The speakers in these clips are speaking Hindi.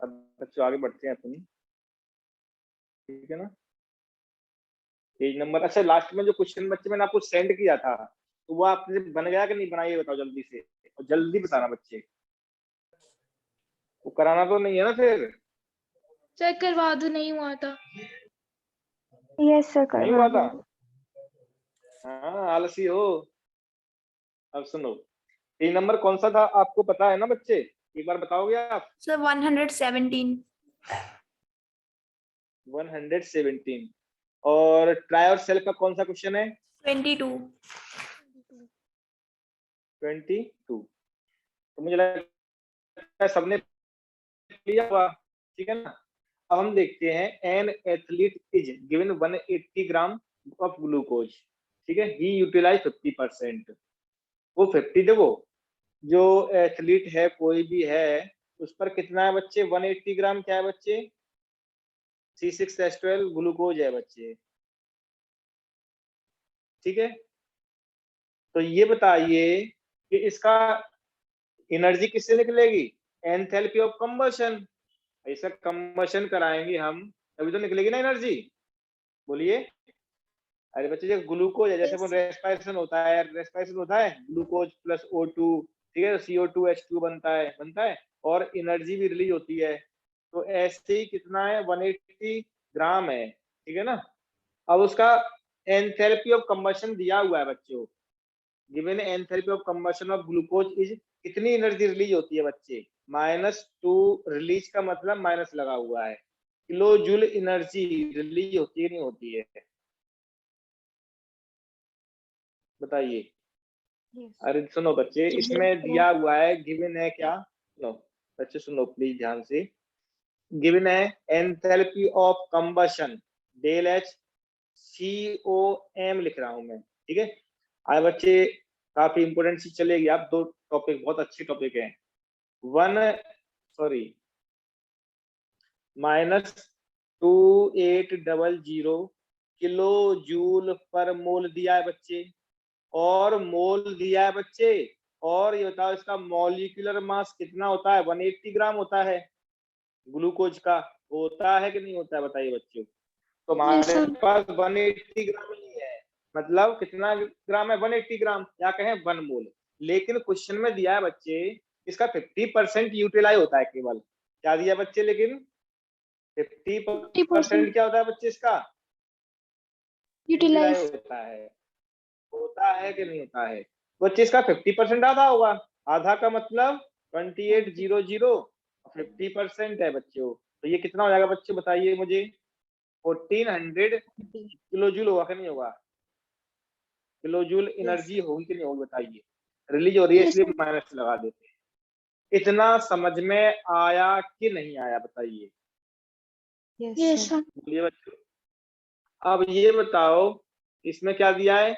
अब बच्चों आगे बढ़ते हैं अपन, ठीक है ना। पेज नंबर, अच्छा लास्ट में जो क्वेश्चन बच्चे मैंने आपको सेंड किया था, तो वो आपने बन गया कि नहीं बना, ये बताओ जल्दी से, और जल्दी बताना बच्चे, वो कराना तो नहीं है ना फिर? चेक करवा दो, नहीं हुआ था। यस सर, नहीं करवा हुआ था? दूंगी। हाँ आलसी हो। अब सुनो, पेज नंबर कौन सा था आपको पता है ना बच्चे, एक बार बताओगे आप? सर 117। 117। और ट्राई और सेल का कौन सा क्वेश्चन है? 22। 22। तो मुझे लगता है सबने लिया हुआ, ठीक है ना। अब हम देखते हैं, an athlete is given 180 gram of glucose, ठीक है, ही यूटिलाइज 50%। वो 50 देखो, जो एथलीट है कोई भी है, उस पर कितना है बच्चे? 180 ग्राम क्या है बच्चे? C6H12 ग्लूकोज है बच्चे, ठीक है। तो ये बताइए कि इसका एनर्जी किससे निकलेगी? Enthalpy of combustion. ऐसा कंबशन कराएंगे हम तभी तो निकलेगी ना एनर्जी, बोलिए। अरे बच्चे जो ग्लूकोज है, जैसे वो रेस्पिरेशन होता है ग्लूकोज प्लस O2, ठीक है, CO2H2 बनता है और एनर्जी भी रिलीज होती है। तो ऐसे ही कितना है? 180 ग्राम है, ठीक है ना। अब उसका एंथैल्पी ऑफ कंबशन दिया हुआ है बच्चों, given enthalpy of combustion of glucose is, कितनी एनर्जी रिलीज होती है बच्चे? -2। रिलीज का मतलब माइनस लगा हुआ है, किलो जूल एनर्जी रिलीज होती है नहीं होती है, बताइए। अरे सुनो बच्चे, इसमें दिया हुआ है, गिवन है क्या, सुनो बच्चे सुनो प्लीज ध्यान से, गिवन है enthalpy of combustion del H COM लिख रहा हूं मैं, ठीक है। आए बच्चे, काफी इंपोर्टेंट चीज चलेगी, आप दो टॉपिक बहुत अच्छी टॉपिक है। -2800 किलो जूल पर मोल दिया है बच्चे, और मोल दिया है बच्चे, और ये बताओ इसका मॉलिक्यूलर मास कितना होता है? 180 ग्राम होता है ग्लूकोज का, होता है कि नहीं होता है, बताइए बच्चों। तो हमारे पास 180 ग्राम ही है, मतलब कितना ग्राम है? 180 ग्राम, या कहें 1 मोल। लेकिन क्वेश्चन में दिया है बच्चे इसका 50% यूटिलाइज होता है केवल, क्या दिया बच्चे? लेकिन 50% क्या होता है बच्चे इसका? यूटिलाइज होता है कि नहीं होता है बच्चे? इसका 50% आधा होगा, आधा का मतलब 2800, 50% है बच्चों, तो ये कितना हो जाएगा बच्चे बताइए मुझे? 1400 किलो जूल होगा कि नहीं होगा? किलो जूल एनर्जी होगी कि नहीं होगी बताइए। रिलीज हो रही है इसलिए माइनस लगा देते हैं। इतना समझ में आया कि नहीं आया बताइए? बोलिए बच्चों। अब ये बताओ, इसमें क्या दिया है?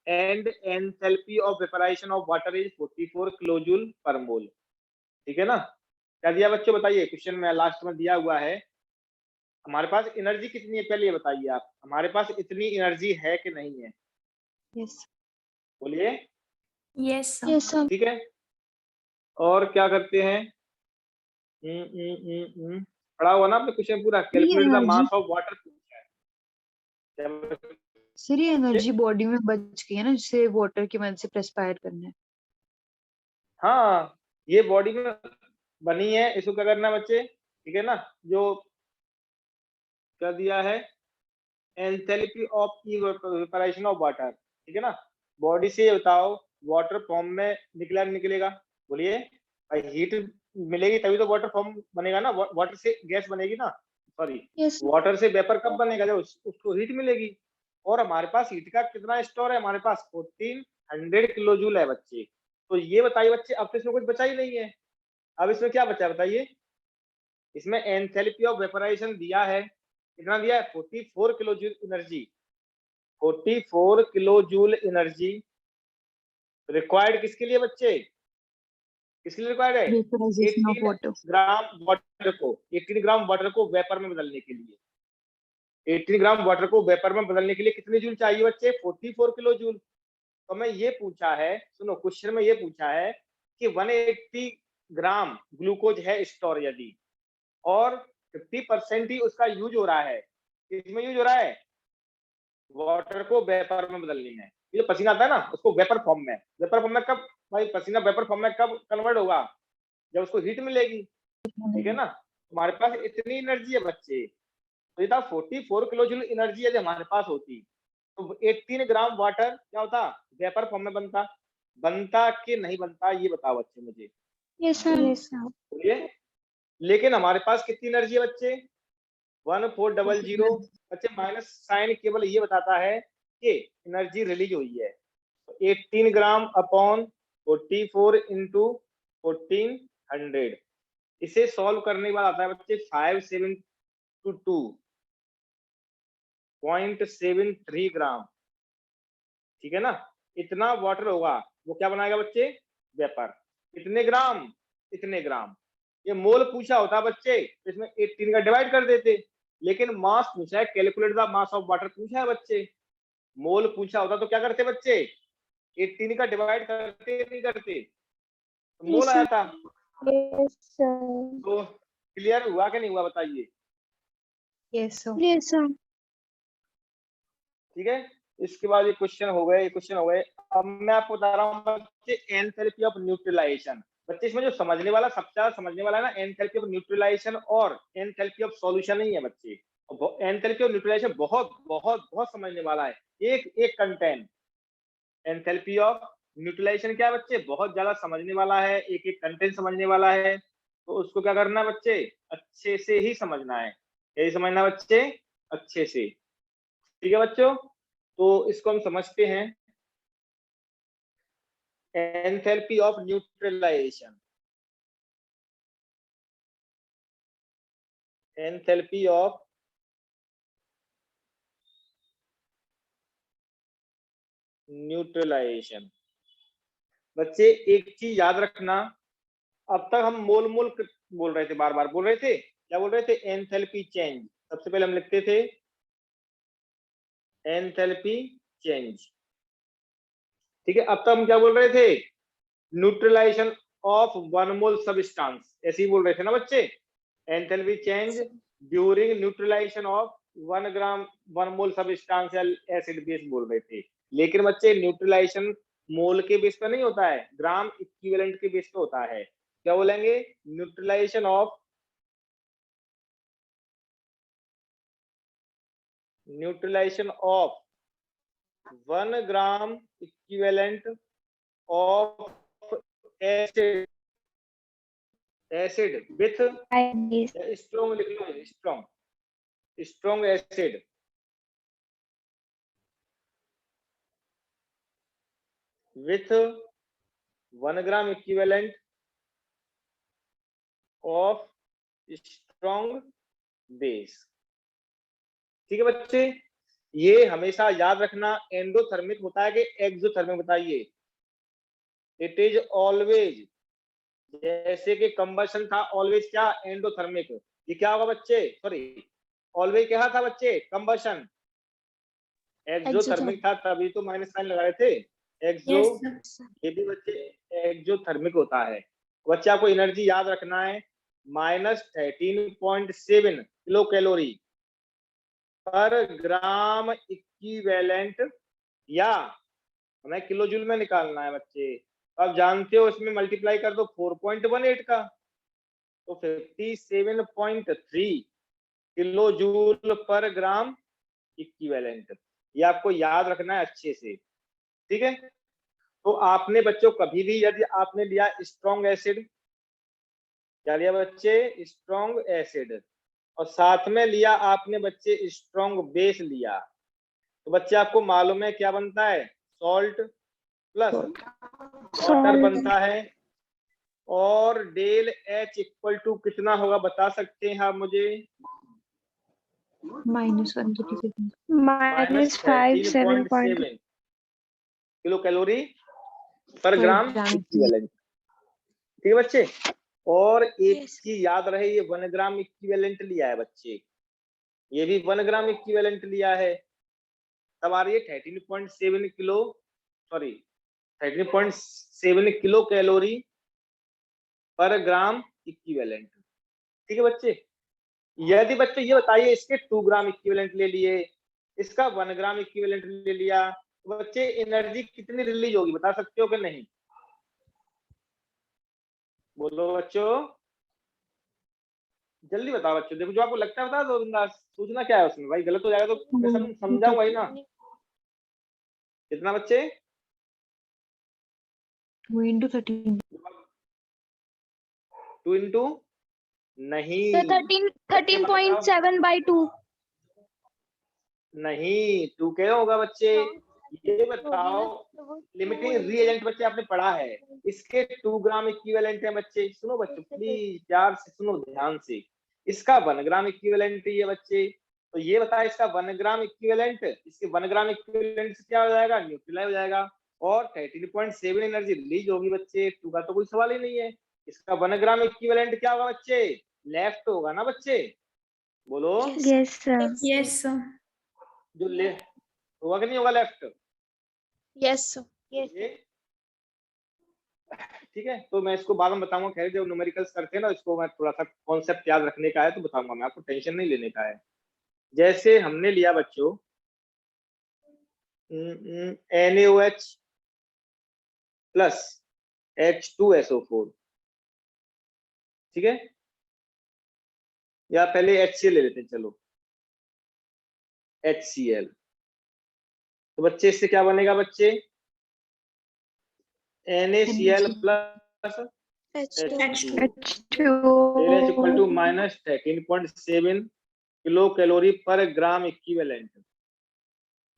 And enthalpy of vaporisation of water is 44 kilo joule per mole, ठीक है ना। क्या दिया बच्चों बताइए? क्वेश्चन में लास्ट में दिया हुआ है, हमारे पास एनर्जी कितनी है पहले ये बताइए आप, हमारे पास इतनी एनर्जी है कि नहीं है? बोलिए। यस ठीक है। और क्या करते हैं? पढ़ा हुआ ना आपने क्वेश्चन पूरा? Calculate the mass of water पूछा है। सर ये एनर्जी बॉडी में बच गई है ना, जिससे वाटर की मदद से प्रेस्पायर करना है। हाँ, ये बॉडी में बनी है, इसको क्या करना है बच्चे? ठीक है ना, जो क्या दिया है, enthalpy of evaporation of water, ठीक है ना। बॉडी से बताओ वाटर फॉर्म में निकला निकलेगा? बोलिए। हीट मिलेगी तभी तो वाटर फॉर्म बनेगा ना, वाटर से गैस बनेगी ना, सॉरी वाटर से वेपर कब बनेगा? जब उसको हीट मिलेगी। और हमारे पास हीट का कितना स्टोर है? हमारे पास 1400 किलो जूल है बच्चे। तो ये बताइए बच्चे, अब तो इसमें कुछ बचा ही नहीं है, अब इसमें क्या बचा बताइए? इसमें एंथैल्पी ऑफ वेपराइजेशन दिया है, कितना दिया है? 44 kilo joule energy, 44 kilo joule energy required किसके लिए बच्चे? किसके लिए रिक्वायर्ड है? Vaporisation of 18 water. Gram water को, 18 ग्राम वाटर को वेपर में बदलने के लिए, 18 ग्राम वाटर को वेपर में बदलने के लिए कितने जूल चाहिए बच्चे? 44 किलो जूल। तो मैं ये पूछा है, सुनो क्वेश्चन में ये पूछा है कि 180 ग्राम ग्लूकोज है स्टोर, यदि और 50% ही उसका यूज हो रहा है। इसमें यूज हो रहा है वाटर को वेपर में बदलने में। ये जो पसीना आता है ना उसको वेपर फॉर्म में, वेपर फॉर्म में कब भाई पसीना वेपर फॉर्म में कब कन्वर्ट होगा, जब उसको हीट मिलेगी, ठीक है ना। हमारे पास इतनी एनर्जी है बच्चे, तो ये था 44 किलो जूल एनर्जी है जो हमारे पास होती, तो 18 ग्राम वाटर क्या होता, वेपर फॉर्म में बनता कि नहीं बनता, ये बताओ बच्चे मुझे। Yes sir. Yes, sir. बोलिए। लेकिन हमारे पास कितनी एनर्जी है बच्चे, 1400। बच्चे माइनस साइन केवल ये बताता है कि एनर्जी रिलीज हुई है। 18 ग्राम अपॉन 44 इंटू 1400, इसे सॉल्व करने के बाद आता है बच्चे 572.73 ग्राम, ठीक है ना। इतना वाटर होगा, वो क्या बनाएगा बच्चे, वेपर। कितने ग्राम, इतने ग्राम। ये मोल पूछा होता बच्चे तो इसमें 18 का डिवाइड कर देते, लेकिन मास पूछा है, calculate the mass of water पूछा है बच्चे। मोल पूछा होता तो क्या करते बच्चे, 18 का डिवाइड करते नहीं करते, तो मोल आया था। Yes, sir. तो क्लियर हुआ कि नहीं हुआ बताइए। Yes, sir. Yes, sir. ठीक है, इसके बाद ये क्वेश्चन हो गए, अब मैं आपको बता रहा हूँ बच्चे एंथैल्पी ऑफ न्यूट्रलाइजेशन। बच्चे इसमें जो समझने वाला, सबसे ज्यादा समझने वाला है ना, एंथैल्पी ऑफ न्यूट्रलाइजेशन और एंथैल्पी ऑफ सॉल्यूशन ही है बच्चे। एंथैल्पी ऑफ न्यूट्रलाइजेशन बहुत बहुत बहुत समझने वाला है, एक एक कंटेंट। एंथैल्पी ऑफ न्यूट्रलाइजेशन क्या है बच्चे, बहुत ज्यादा समझने वाला है, एक एक कंटेंट समझने वाला है। तो उसको क्या करना है बच्चे, अच्छे से ही समझना है। यही समझना है बच्चे, अच्छे से। ठीक है बच्चों, तो इसको हम समझते हैं। Enthalpy of neutralisation, enthalpy of neutralisation. बच्चे एक चीज याद रखना, अब तक हम मोल मोल बोल रहे थे, बार बार बोल रहे थे, क्या बोल रहे थे, एंथैल्पी चेंज। सबसे पहले हम लिखते थे एंथैल्पी चेंज, ठीक है। अब तक हम क्या बोल रहे थे, न्यूट्रलाइजेशन ऑफ 1 मोल सब्सटेंस, ऐसे ही बोल रहे थे ना बच्चे। Enthalpy change during neutralisation of 1 gram 1 mole substance acid base बोल रहे थे। लेकिन बच्चे न्यूट्रलाइजेशन मोल के बेस पे नहीं होता है, ग्राम इक्विवेलेंट के बेस पे होता है। क्या बोलेंगे, neutralisation of neutralisation of 1 gram equivalent of acid with Yes. Strong, लिख लो strong acid with 1 gram equivalent of strong base. ठीक है बच्चे, ये हमेशा याद रखना। एंडोथर्मिक होता है कि एक्सोथर्मिक, बताइए। इट इज ऑलवेज, जैसे कि कंबशन था ऑलवेज क्या, एंडोथर्मिक। ये क्या होगा बच्चे, सॉरी, ऑलवेज क्या था बच्चे, कंबशन। एक्सोथर्मिक था, तभी तो माइनस साइन लगा रहे थे, एक्सो। Yes sir. ये भी बच्चे एक्सोथर्मिक होता है। बच्चे आपको एनर्जी याद रखना है, -13.7 किलो कैलोरी पर ग्राम इक्विवेलेंट, या हमें किलो जूल में निकालना है बच्चे। आप जानते हो इसमें मल्टीप्लाई कर दो 4.18 का, तो 57.3 किलो जूल पर ग्राम इक्विवेलेंट। ये आपको याद रखना है अच्छे से, ठीक है। तो आपने बच्चों कभी भी यदि आपने लिया स्ट्रॉन्ग एसिड, क्या लिया बच्चे, स्ट्रॉन्ग एसिड, और साथ में लिया आपने बच्चे स्ट्रॉन्ग बेस लिया, तो बच्चे आपको मालूम है क्या बनता है, सॉल्ट प्लस वाटर बनता है। और डेल एच इक्वल टू कितना होगा बता सकते हैं आप मुझे, -137. -5.7. किलो कैलोरी पर ग्राम ग्राम इक्विवेलेंट, ठीक है बच्चे। और एक चीज याद रहे, ये 1 ग्राम इक्विवेलेंट लिया है बच्चे, ये भी 1 ग्राम इक्विवेलेंट लिया है। तब आ रही है 13.7 किलो, सॉरी 13.7 किलो कैलोरी पर ग्राम इक्विवेलेंट, ठीक है बच्चे। यदि बच्चों ये बताइए इसके 2 ग्राम इक्विवेलेंट ले लिए, इसका 1 ग्राम इक्विवेलेंट ले लिया, तो बच्चे एनर्जी कितनी रिलीज होगी बता सकते हो कि नहीं? बोलो बच्चों, जल्दी बताओ बच्चों। देखो जो आपको लगता है बता दो, बिंदास। सोचना क्या है उसमें भाई, गलत हो जाएगा तो मैं समझाऊंगा ही ना। कितना बच्चे? 2 into 13. 2 इंटू नहीं, So 13.7 by 2. नहीं 2 क्या होगा बच्चे? ये बताओ, लिमिटिंग रिएजेंट बच्चे आपने पढ़ा है, इसके 2 ग्राम इक्विवेलेंट है बच्चे। सुनो बच्चों प्लीज प्यार से सुनो ध्यान से, इसका 1 ग्राम इक्विवेलेंट है ये बच्चे। तो ये बताए इसका 1 ग्राम इक्विवेलेंट, इसके 1 ग्राम इक्विवेलेंट से क्या हो जाएगा? न्यूट्रलाइज हो जाएगा और 13.7 एनर्जी रिलीज होगी बच्चे। 2 का तो कोई सवाल ही नहीं है। इसका 1 ग्राम इक्विवेलेंट क्या होगा बच्चे? लेफ्ट होगा ना बच्चे, बोलो। Yes, sir. Yes, sir. जो ले होगा कि नहीं होगा लेफ्ट? Yes, sir. ये ठीक है, तो मैं इसको बाद में बताऊंगा। खैर जब न्यूमेरिकल्स करते हैं ना, इसको मैं थोड़ा सा कॉन्सेप्ट याद रखने का है तो बताऊंगा मैं आपको, टेंशन नहीं लेने का है। जैसे हमने लिया बच्चों NaOH प्लस H2SO4, ठीक है, या पहले HCl ले लेते हैं, चलो HCl। तो बच्चे इससे क्या बनेगा बच्चे? NaCl plus H2 equal to minus 13.7 kilo calorie पर ग्राम इक्विवेलेंट।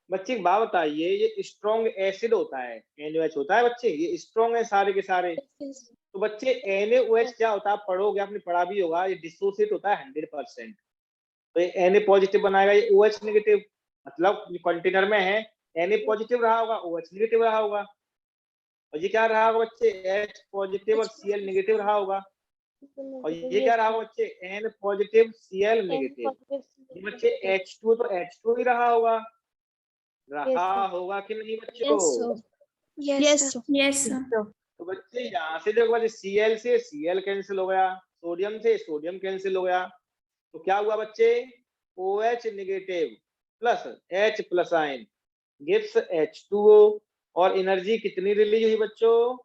बच्चे एक बात बताइए, ये स्ट्रॉन्ग एसिड होता है, NaOH होता है बच्चे, ये स्ट्रॉन्ग है सारे के सारे। तो बच्चे NaOH क्या होता है पढ़ोगे, आपने पढ़ा भी होगा, ये डिसोसिएट होता है 100%। तो ये Na पॉजिटिव बनाएगा, ये OH नेगेटिव, मतलब कंटेनर में है Na पॉजिटिव रहा होगा, OH नेगेटिव रहा होगा। और ये क्या रहा होगा बच्चे? H पॉजिटिव और Cl नेगेटिव रहा होगा। और ये क्या रहा होगा बच्चे? N positive Cl negative. ये बच्चे H2 तो H2 ही रहा होगा, कि नहीं बच्चों? Yes, sir. Yes, sir. तो बच्चे यहाँ से देखो बच्चे, Cl से Cl कैंसिल हो गया, सोडियम से सोडियम कैंसिल हो गया, तो क्या हुआ बच्चे? OH negative plus H plus ion gives H2O। और एनर्जी कितनी रिलीज हुई बच्चों?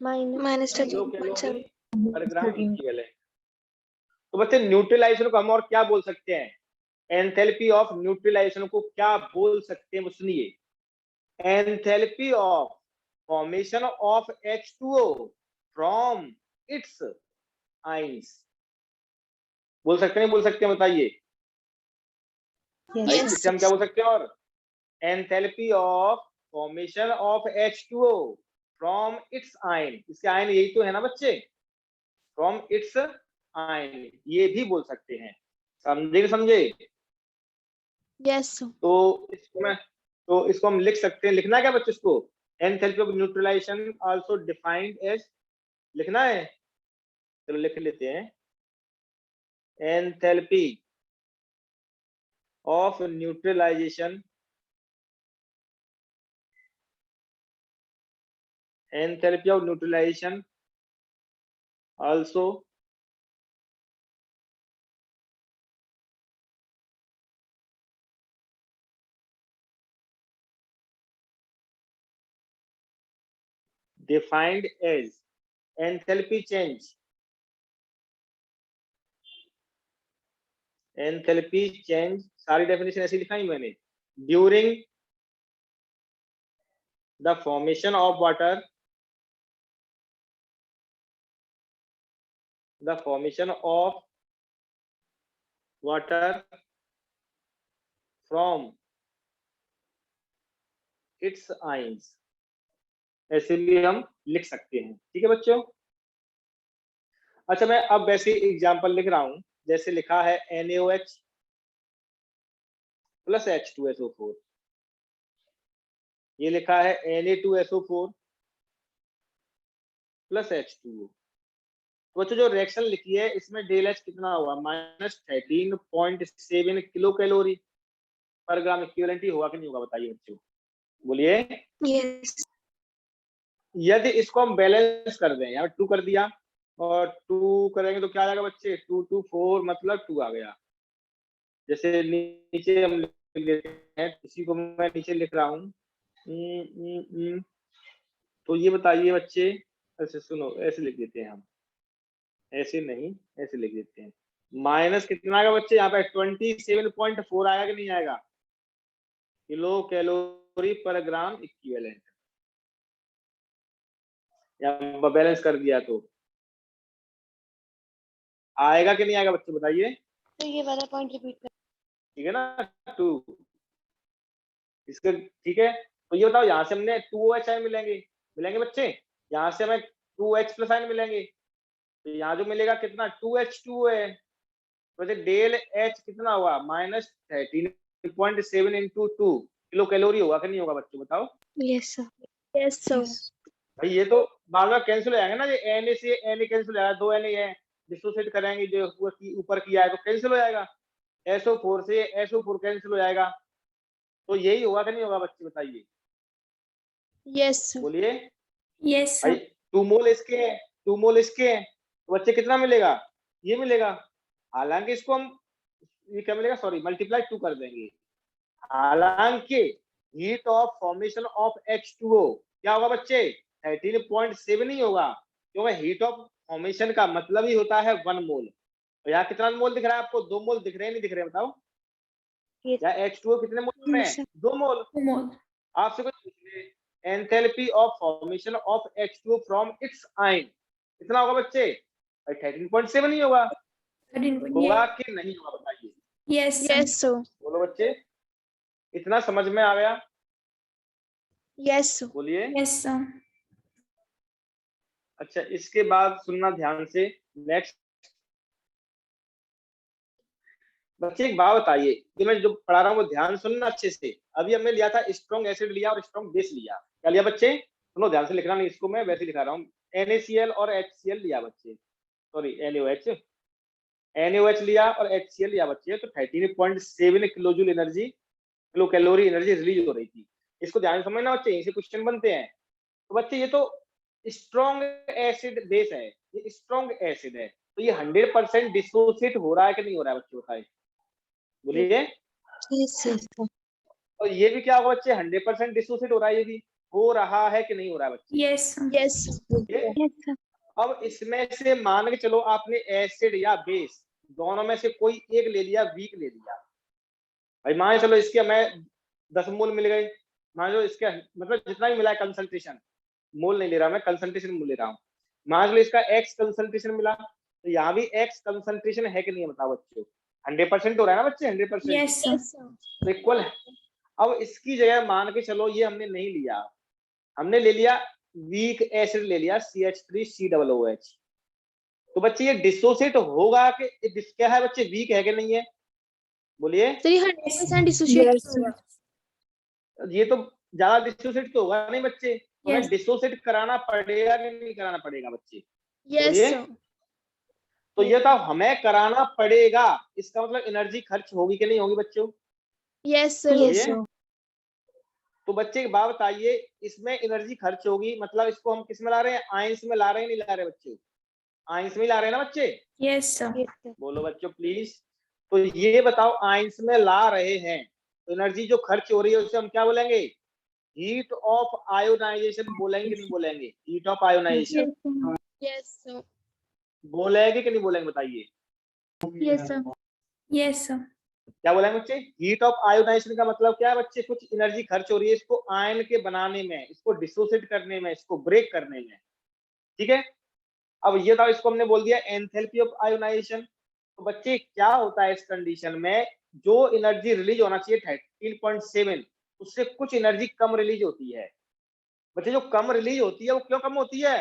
-13.7 पर ग्राम इक्विवेलेंट। तो बच्चे न्यूट्रलाइजेशन को हम और क्या बोल सकते हैं? एंथैल्पी ऑफ न्यूट्रलाइजेशन को क्या बोल सकते हैं वो सुनिए। Enthalpy of formation of H2O from its ions. बोल सकते हैं, बोल सकते हैं, बताइए। Yes. इससे हम क्या बोल सकते हैं? और enthalpy of formation of H2O from its ion, इसके आयन यही तो है ना बच्चे, फ्रॉम इट्स आयन, ये भी बोल सकते हैं। समझे समझे? Yes, sir. तो इसको हम लिख सकते हैं, लिखना है क्या बच्चे इसको? Enthalpy of neutralisation also defined as, लिखना है, चलो लिख लेते हैं। Enthalpy of neutralisation, enthalpy of neutralisation also defined as enthalpy change, enthalpy change, सारी डेफिनेशन ऐसी लिखाई मैंने, during the formation of water, the formation of water from its ions, ऐसे भी हम लिख सकते हैं। ठीक है बच्चों? अच्छा मैं अब वैसे एग्जांपल लिख रहा हूं, जैसे लिखा है NaOH प्लस H2SO4, ये लिखा है Na2SO4 प्लस H2O। तो बच्चों जो रिएक्शन लिखी है इसमें डेल H कितना हुआ? -13.7 किलो कैलोरी पर ग्राम इक्विवेलेंट ही होगा कि नहीं होगा बताइए बच्चों, बोलिए। Yes. यदि इसको हम बैलेंस कर दें, यहाँ 2 कर दिया, और 2 करेंगे तो क्या आ जाएगा बच्चे, 2 2 4 मतलब 2 आ गया। जैसे नीचे हम लिख लेते हैं, इसी को मैं नीचे लिख रहा हूँ। तो ये बताइए बच्चे, ऐसे सुनो, ऐसे लिख देते हैं हम, ऐसे नहीं, ऐसे लिख देते हैं। माइनस कितना आएगा बच्चे यहाँ पे, 27.4 आएगा कि नहीं आएगा, किलो कैलोरी पर ग्राम इक्विवेलेंट, या बैलेंस कर दिया तो आएगा कि नहीं आएगा बच्चे बताइए। तो ये वाला पॉइंट रिपीट कर। ठीक है ना, 2 इसके, ठीक है। तो ये बताओ, यहाँ से हमने 2OH आयन मिलेंगे बच्चे, यहाँ से हमें 2H प्लस आयन मिलेंगे, तो यहाँ जो मिलेगा कितना, 2H2 है। तो डेल एच कितना हुआ, -13.7 इंटू 2 किलो कैलोरी होगा कि नहीं होगा बच्चे बताओ। Yes sir. Yes sir. भाई ये तो बार बार कैंसिल हो जाएंगे ना, ये Na से Na कैंसिल हो जाएगा, 2 Na है, डिसोसिएट करेंगे जो ऊपर किया है तो कैंसिल हो जाएगा, SO4 से SO4 कैंसिल हो जाएगा, तो यही होगा कि नहीं होगा बच्चे बताइए। Yes sir. बोलिए। यस भाई 2 मोल इसके हैं, 2 मोल इसके हैं, तो बच्चे कितना मिलेगा, ये मिलेगा। हालांकि इसको हम, ये क्या मिलेगा, सॉरी मल्टीप्लाई 2 कर देंगे। हालांकि heat of formation of H2O क्या होगा बच्चे, 13.7 ही होगा, क्योंकि हीट ऑफ फॉर्मेशन का मतलब ही होता है 1 मोल। तो यहाँ कितना मोल दिख रहा है आपको, 2 मोल दिख रहे हैं, नहीं दिख रहे बताओ। या H2O कितने मोल में है, 2 मोल। आपसे कुछ enthalpy of formation of H2O from its ion कितना होगा बच्चे, 13.7 ही होगा। होगा कि नहीं होगा बताइए। Yes yes sir. बोलो बच्चे, इतना समझ में आ गया। Yes sir. बोलिए। Yes sir. अच्छा, इसके बाद सुनना ध्यान से, नेक्स्ट बच्चे एक बात बताइए, कि मैं जो पढ़ा रहा हूँ वो ध्यान सुनना अच्छे से। अभी हमने लिया था स्ट्रॉन्ग एसिड लिया और स्ट्रॉन्ग बेस लिया, क्या लिया बच्चे, सुनो ध्यान से, लिखना नहीं इसको, मैं वैसे दिखा रहा हूँ। NaCl और HCl लिया बच्चे, सॉरी NaOH लिया और HCl लिया बच्चे, तो 13.7 kilo joule energy, kilo calorie energy release हो रही थी। इसको ध्यान समझना बच्चे, इसे क्वेश्चन बनते हैं। तो बच्चे ये तो स्ट्रॉन्ग एसिड बेस है, ये स्ट्रॉन्ग एसिड है, तो ये 100% डिसोसिएट हो रहा है कि नहीं हो रहा है बच्चे बताइए। बोलिए। और ये भी क्या होगा बच्चे, 100% डिसोसिएट हो रहा है, ये भी हो रहा है कि नहीं हो रहा है बच्चे। Yes yes. अब इसमें से मान के चलो आपने एसिड या बेस दोनों में से कोई एक ले लिया, वीक ले लिया, भाई मान चलो इसके हमें 10 मोल मिल गए, मान लो इसका मतलब जितना भी मिला है कंसंट्रेशन, मोल नहीं ले रहा मैं, कंसंट्रेशन मोल ले रहा हूँ। मान लो इसका X कंसंट्रेशन मिला, तो यहाँ भी X कंसंट्रेशन है कि नहीं बताओ बच्चों, 100% हो रहा है ना बच्चे, 100%। यस तो इक्वल है। अब इसकी जगह मान के चलो ये हमने नहीं लिया, हमने ले लिया वीक एसिड ले लिया, CH3COOH। तो बच्चे ये डिसोसिएट होगा कि क्या है बच्चे, वीक है कि नहीं है, बोलिए। 100% डिसोसिएट होगा। ये तो ज्यादा डिसोसिएट तो होगा नहीं बच्चे, हमें Yes. डिसोसिएट कराना पड़ेगा कि नहीं कराना पड़ेगा बच्चे, यस बोलिए। सर। तो ये तो हमें कराना पड़ेगा, इसका मतलब एनर्जी खर्च होगी कि नहीं होगी बच्चों। Yes sir. बोलिए। तो बच्चे एक बात बताइए, इसमें एनर्जी खर्च होगी, मतलब इसको हम किस में ला रहे हैं, आयंस में ला रहे हैं, नहीं ला रहे बच्चे, आयंस में ही ला रहे हैं ना बच्चे। Yes sir. बोलो बच्चों प्लीज। तो ये बताओ, आयंस में ला रहे हैं तो एनर्जी जो खर्च हो रही है उसे हम क्या बोलेंगे, हीट ऑफ आयोनाइजेशन बोलेंगे कि नहीं बोलेंगे, heat of ionisation yes sir. बोलेंगे कि नहीं बोलेंगे बताइए। Yes sir. Yes sir. क्या बोलेंगे बच्चे, हीट ऑफ आयोनाइजेशन का मतलब क्या है बच्चे, कुछ एनर्जी खर्च हो रही है इसको आयन के बनाने में, इसको डिसोसिएट करने में, इसको ब्रेक करने में, ठीक है। अब ये था, इसको हमने बोल दिया एंथैल्पी ऑफ आयोनाइजेशन। तो बच्चे क्या होता है इस कंडीशन में, जो एनर्जी रिलीज होना चाहिए 13.7, उससे कुछ एनर्जी कम रिलीज होती है बच्चे। जो कम रिलीज होती है वो क्यों कम होती है,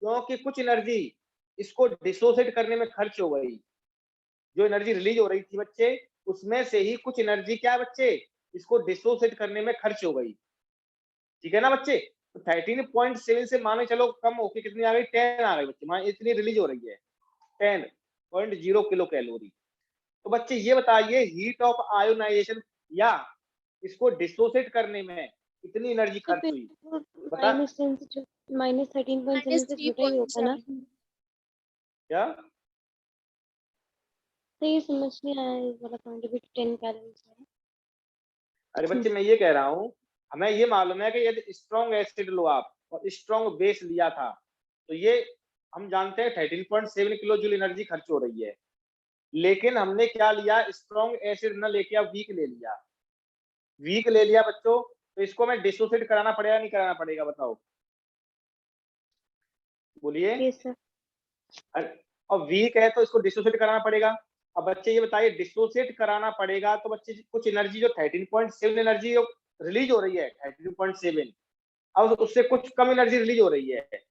क्योंकि कुछ एनर्जी इसको डिसोसिएट करने में खर्च हो गई। जो एनर्जी रिलीज हो रही थी बच्चे, उसमें से ही कुछ एनर्जी क्या है बच्चे, इसको डिसोसिएट करने में खर्च हो गई, ठीक है ना बच्चे। तो 13.7 से माने चलो कम होके कितनी आ गई, 10 आ गई बच्चे, माने इतनी रिलीज हो रही है, 10.0 किलो कैलोरी। तो बच्चे ये बताइए, हीट ऑफ आयोनाइजेशन या इसको डिसोसिएट करने में कितनी एनर्जी खर्च हुई, बता। -13.7 से छोटा ही होगा ना। क्या? तो ये समझ नहीं आया, इस वाला कंट्रीब्यूट 10 कैलोरीज है। अरे बच्चे मैं ये कह रहा हूँ, हमें ये मालूम है कि यदि स्ट्रॉन्ग एसिड लो आप और स्ट्रॉन्ग बेस लिया था तो ये हम जानते हैं 13.7 किलो जूल एनर्जी खर्च हो रही है। लेकिन हमने क्या लिया, स्ट्रॉन्ग एसिड न लेके अब वीक ले लिया। वीक ले लिया बच्चों, तो इसको हमें डिसोसिएट कराना पड़ेगा नहीं कराना पड़ेगा, बताओ बोलिए। Yes sir. और वीक है तो इसको डिसोसिएट कराना पड़ेगा। अब बच्चे ये बताइए, डिसोसिएट कराना पड़ेगा तो बच्चे कुछ एनर्जी जो 13.7 एनर्जी रिलीज हो रही है 13.7, अब उससे कुछ कम एनर्जी रिलीज हो रही है।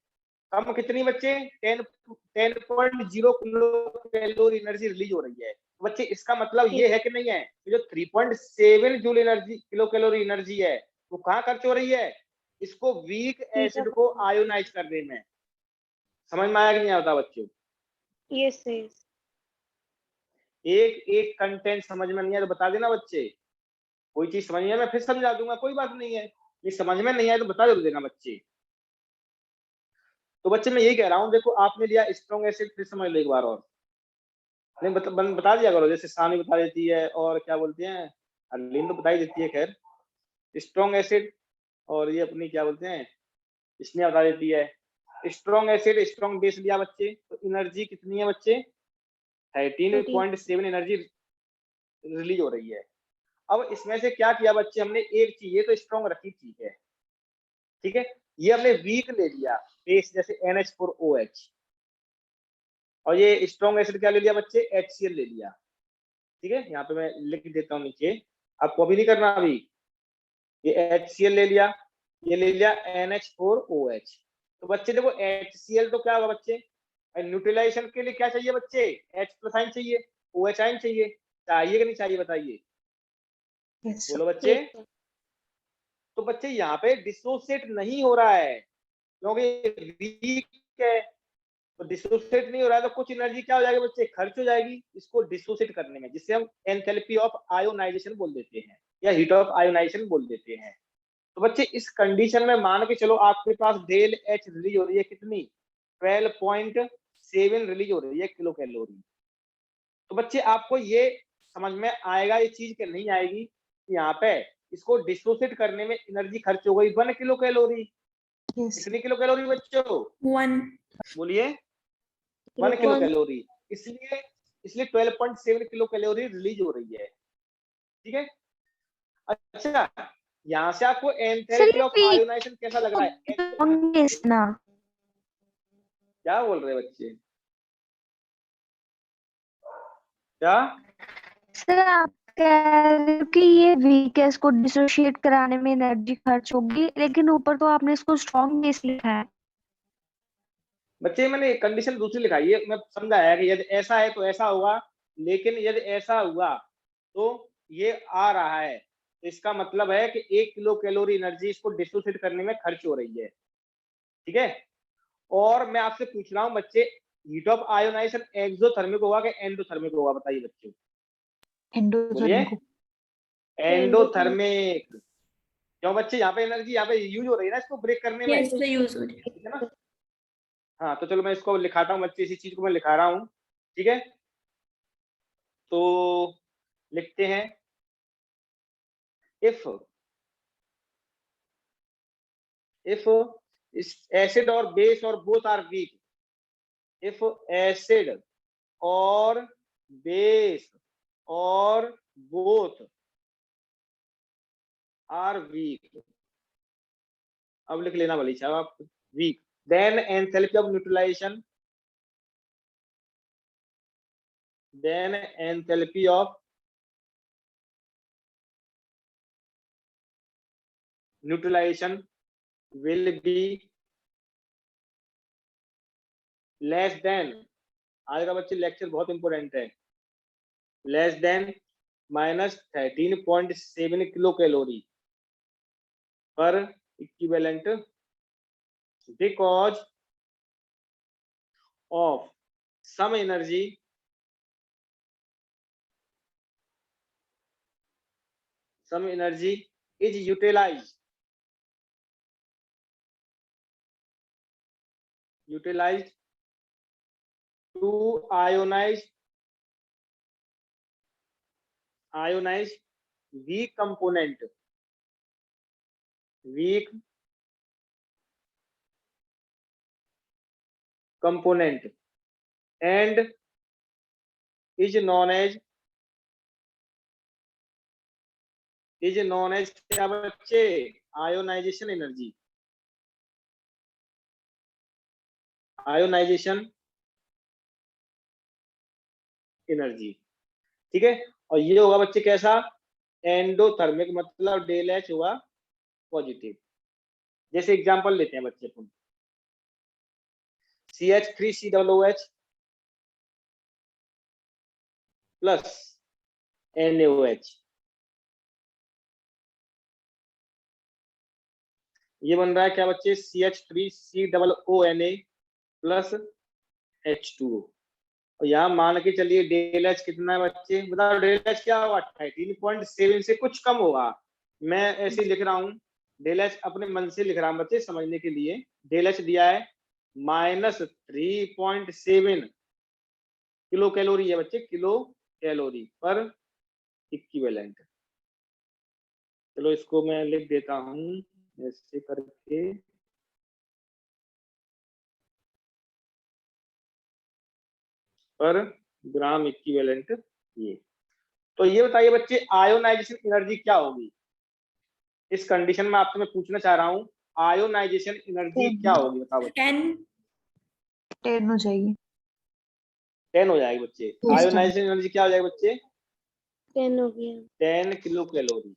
कम कितनी बच्चे? 10.0 किलो कैलोरी एनर्जी रिलीज हो रही है। बच्चे इसका मतलब ये है कि नहीं है, जो 3.7 joule energy kilo calorie energy है वो कहाँ खर्च हो रही है? इसको वीक एसिड को आयोनाइज करने में। समझ में आया कि नहीं आता बच्चों? Yes sir. एक एक कंटेंट समझ में नहीं आया तो बता देना बच्चे। कोई चीज समझ नहीं आया मैं फिर समझा दूंगा, कोई बात नहीं है। ये समझ में नहीं आया तो बता देना बच्चे। तो बच्चे मैं यही कह रहा हूँ, देखो आपने लिया स्ट्रॉन्ग एसिड, फिर समझ लो एक बार और। नहीं बता दिया करो, जैसे सानी बता देती है और क्या बोलते हैं अरलीन तो बता ही देती है। खैर स्ट्रॉन्ग एसिड और ये अपनी क्या बोलते हैं इसने बता देती है। स्ट्रॉन्ग एसिड स्ट्रॉन्ग बेस लिया बच्चे, तो एनर्जी कितनी है बच्चे? 13.7 एनर्जी रिलीज हो रही है। अब इसमें से क्या किया बच्चे हमने, एक चीज, ये तो स्ट्रॉन्ग रखी ठीक है, ठीक है, ये हमने वीक ले लिया बेस जैसे NH4OH, और ये स्ट्रॉन्ग एसिड क्या ले लिया बच्चे? HCl ले लिया। ठीक है, यहाँ पे मैं लिख देता हूँ नीचे, आपको अभी नहीं करना। अभी ये HCl ले लिया, ये ले लिया NH4OH। तो बच्चे देखो HCl तो क्या होगा बच्चे, न्यूट्रलाइजेशन के लिए क्या चाहिए बच्चे? H+ आयन चाहिए, OH आयन चाहिए। चाहिए कि नहीं चाहिए बताइए, यस बोलो बच्चे। तो बच्चे यहाँ पे डिसोसिएट नहीं हो रहा है क्योंकि वीक है, तो डिसोसिएट नहीं हो रहा है तो कुछ एनर्जी क्या हो जाएगी बच्चे? खर्च हो जाएगी इसको डिसोसिएट करने में, जिससे हम एंथैल्पी ऑफ आयोनाइजेशन बोल देते हैं या हीट ऑफ आयोनाइजेशन बोल देते हैं। तो बच्चे इस कंडीशन में मान के चलो आपके पास डेल एच रिलीज हो रही है कितनी? 12.7 रिलीज हो रही है किलो कैलोरी। तो बच्चे आपको ये समझ में आएगा ये चीज कि नहीं आएगी, यहाँ पे इसको डिसोसिएट करने में एनर्जी खर्च हो गई 1 किलो कैलोरी। यस कितनी किलो कैलोरी बच्चों? 1 बोलिए। 1 किलो 1 कैलोरी। इसलिए इसलिए 12.7 किलो कैलोरी रिलीज हो रही है। ठीक है, अच्छा यहाँ से आपको सर एंथैल्पी ये ऑफ वीक आयोनाइजेशन कैसा लग रहा है? ना। क्या बोल रहे हैं बच्चे? क्या? सर आप कह रहे हो कि ये वीक है, इसको डिसोशिएट कराने में एनर्जी खर्च होगी, लेकिन ऊपर तो आपने इसको स्ट्रॉन्ग बेस लिखा है। बच्चे मैंने कंडीशन दूसरी लिखाई है, मैं समझाया कि यदि ऐसा है तो ऐसा होगा, लेकिन यदि ऐसा हुआ तो ये आ रहा है, तो इसका मतलब है कि 1 किलो कैलोरी एनर्जी इसको डिसोसिएट करने में खर्च हो रही है। ठीक है, और मैं आपसे पूछ रहा हूँ बच्चे, हीट ऑफ आयोनाइजेशन एक्सोथर्मिक होगा कि एंडोथर्मिक होगा? बताइए बच्चों, बोलिए। एंडोथर्मिक। एंडोथर्मिक। क्यों बच्चे? यहाँ पे एनर्जी यहाँ पे यूज हो रही है ना इसको ब्रेक करने में, यस सर यूज हो रही है। ठीक है ना। हाँ तो चलो मैं इसको लिखाता हूँ बच्चे, इसी चीज को मैं लिखा रहा हूँ। ठीक है, तो लिखते हैं, इफ एसिड और बेस और both are weak, if acid और बेस और बोथ आर वीक, अब लिख लेना भली साहब आप, weak, then enthalpy of neutralisation, then enthalpy of neutralization will be less than, आज का बच्चे लेक्चर बहुत इंपॉर्टेंट है, लेस देन -13.7 किलो कैलोरी पर equivalent because of some energy is utilized to ionise weak component and is known as क्या बच्चे? Ionisation energy. ठीक है। और ये होगा बच्चे कैसा? एंडोथर्मिक, मतलब डेल एच हुआ पॉजिटिव। जैसे एग्जांपल लेते हैं बच्चे अपन, CH3COOH प्लस NaOH, ये बन रहा है क्या बच्चे? CH3COONA plus H2O। और यहाँ मान के चलिए डेल एच कितना है बच्चे? बताओ डेल एच क्या होगा? 13.7 से कुछ कम होगा। मैं ऐसे लिख रहा हूँ, डेल एच अपने मन से लिख रहा हूँ बच्चे समझने के लिए। डेल एच दिया है -3.7 किलो कैलोरी है बच्चे, किलो कैलोरी पर इक्विवेलेंट। चलो इसको मैं लिख देता हूँ ऐसे करके, पर ग्राम इक्विवेलेंट ये। तो ये बताइए बच्चे आयोनाइजेशन एनर्जी क्या होगी? इस कंडीशन में आपसे मैं पूछना चाह रहा हूँ, आयोनाइजेशन एनर्जी क्या होगी? बताओ बच्चे। 10 हो जाएगी। 10 हो जाएगी बच्चे। Yes, आयोनाइजेशन एनर्जी क्या हो जाएगी बच्चे? 10 हो गया। 10 किलो कैलोरी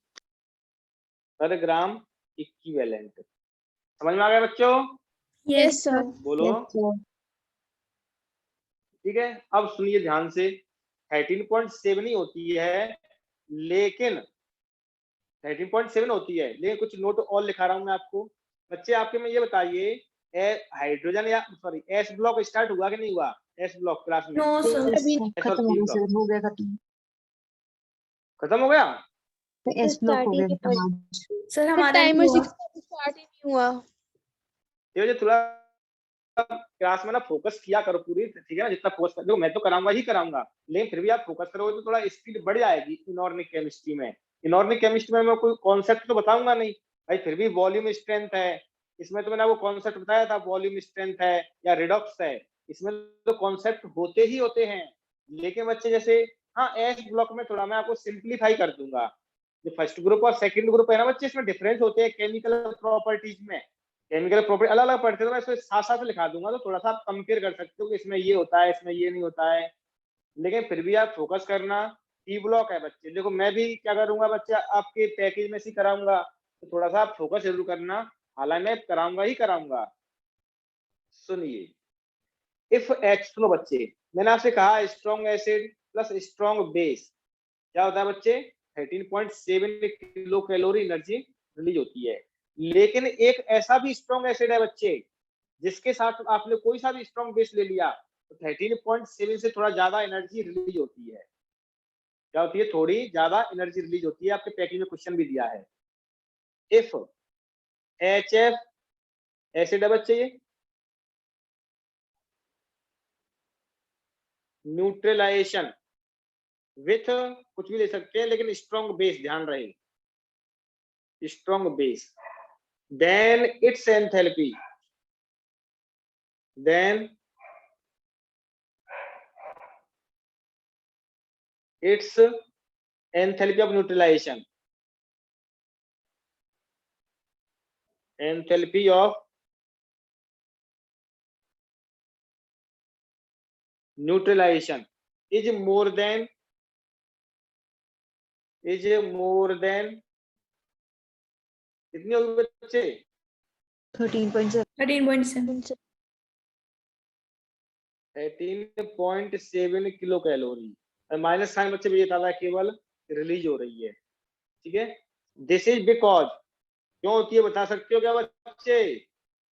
पर ग्राम इक्विवेलेंट। समझ में आ गया बच्चों? Yes sir. बोलो। Yes, sir. ठीक है, अब सुनिए ध्यान से। 13.7 ही होती है, लेकिन 13.7 होती है, लेकिन कुछ नोट और लिखा रहा हूं मैं आपको। बच्चे आपके में ये बताइए, हाइड्रोजन या सॉरी एस ब्लॉक स्टार्ट हुआ कि नहीं हुआ? एस ब्लॉक क्लास में? No sir. Yes, अभी sir. खत्म हो गया सर, हो गया खत्म। खत्म हो गया? तो एस ब्लॉक हो गया खत्म आज। सर हमारा टाइमर नहीं हुआ। 6 स्टार्ट ही नहीं हुआ। ये जो थोड़ा क्लास में ना फोकस किया करो पूरी, ठीक है ना? जितना फोकस कर, देखो मैं तो कराऊंगा ही कराऊंगा, लेकिन फिर भी आप फोकस करोगे तो थोड़ा स्पीड बढ़ जाएगी इनऑर्गेनिक केमिस्ट्री में। इनऑर्गेनिक केमिस्ट्री में मैं कोई कॉन्सेप्ट तो बताऊंगा नहीं भाई, फिर भी वॉल्यूम स्ट्रेंथ है, इसमें तो मैंने आपको कॉन्सेप्ट बताया था, वॉल्यूम स्ट्रेंथ है या रिडॉक्स है, इसमें तो कॉन्सेप्ट होते ही होते हैं। लेकिन बच्चे जैसे हाँ एस ब्लॉक में थोड़ा मैं आपको सिंप्लीफाई कर दूंगा। जो फर्स्ट ग्रुप और सेकंड ग्रुप है ना बच्चे, इसमें डिफरेंस होते हैं केमिकल प्रॉपर्टीज में। केमिकल प्रॉपर्टी अलग अलग पढ़ते, तो मैं इसको साथ साथ लिखा दूंगा, तो थोड़ा सा आप कंपेयर कर सकते हो कि इसमें ये होता है, इसमें ये नहीं होता है। लेकिन फिर भी आप फोकस करना। टी ब्लॉक है बच्चे, देखो मैं भी क्या करूंगा बच्चे, आपके पैकेज में से कराऊंगा, तो थोड़ा सा आप फोकस जरूर करना, हालांकि मैं कराऊंगा ही कराऊंगा। सुनिए, इफ एच, सुनो बच्चे, मैंने आपसे कहा strong acid plus strong base क्या होता है बच्चे? 13.7 किलो कैलोरी एनर्जी रिलीज होती है। लेकिन एक ऐसा भी स्ट्रॉन्ग एसिड है बच्चे, जिसके साथ आपने कोई सा भी स्ट्रॉन्ग बेस ले लिया तो 13.7 से थोड़ा ज्यादा एनर्जी रिलीज होती है। क्या होती है? थोड़ी ज्यादा एनर्जी रिलीज होती है। आपके पैकेज में क्वेश्चन भी दिया है। इफ HF एसिड है बच्चे, ये न्यूट्रलाइजेशन विथ कुछ भी ले सकते हैं, लेकिन स्ट्रॉन्ग बेस ध्यान रहे, strong base, then its enthalpy of neutralization, enthalpy of neutralization is more than कितनी होगी बच्चे? 13.7। 13.7। 13.7 किलो कैलोरी। माइनस साइन बच्चे भी ये था केवल रिलीज हो रही है। ठीक है, दिस इज बिकॉज, क्यों होती है बता सकते हो क्या बच्चे?